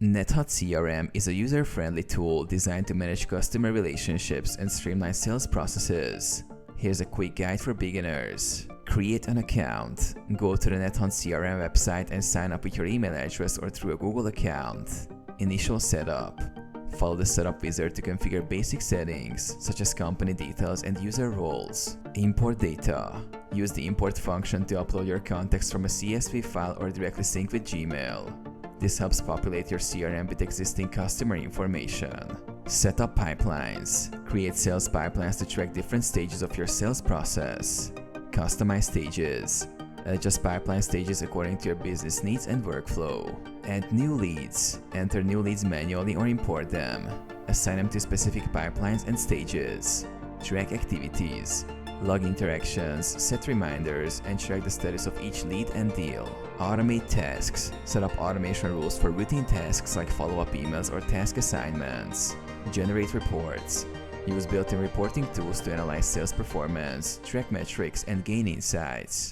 Nethunt CRM is a user-friendly tool designed to manage customer relationships and streamline sales processes. Here's a quick guide for beginners. Create an account. Go to the Nethunt CRM website and sign up with your email address or through a Google account. Initial setup. Follow the setup wizard to configure basic settings, such as company details and user roles. Import data. Use the import function to upload your contacts from a CSV file or directly sync with Gmail. This helps populate your CRM with existing customer information. Set up pipelines. Create sales pipelines to track different stages of your sales process. Customize stages. Adjust pipeline stages according to your business needs and workflow. Add new leads. Enter new leads manually or import them. Assign them to specific pipelines and stages. Track activities. Log interactions, set reminders, and track the status of each lead and deal. Automate tasks. Set up automation rules for routine tasks like follow-up emails or task assignments. Generate reports. Use built-in reporting tools to analyze sales performance, track metrics, and gain insights.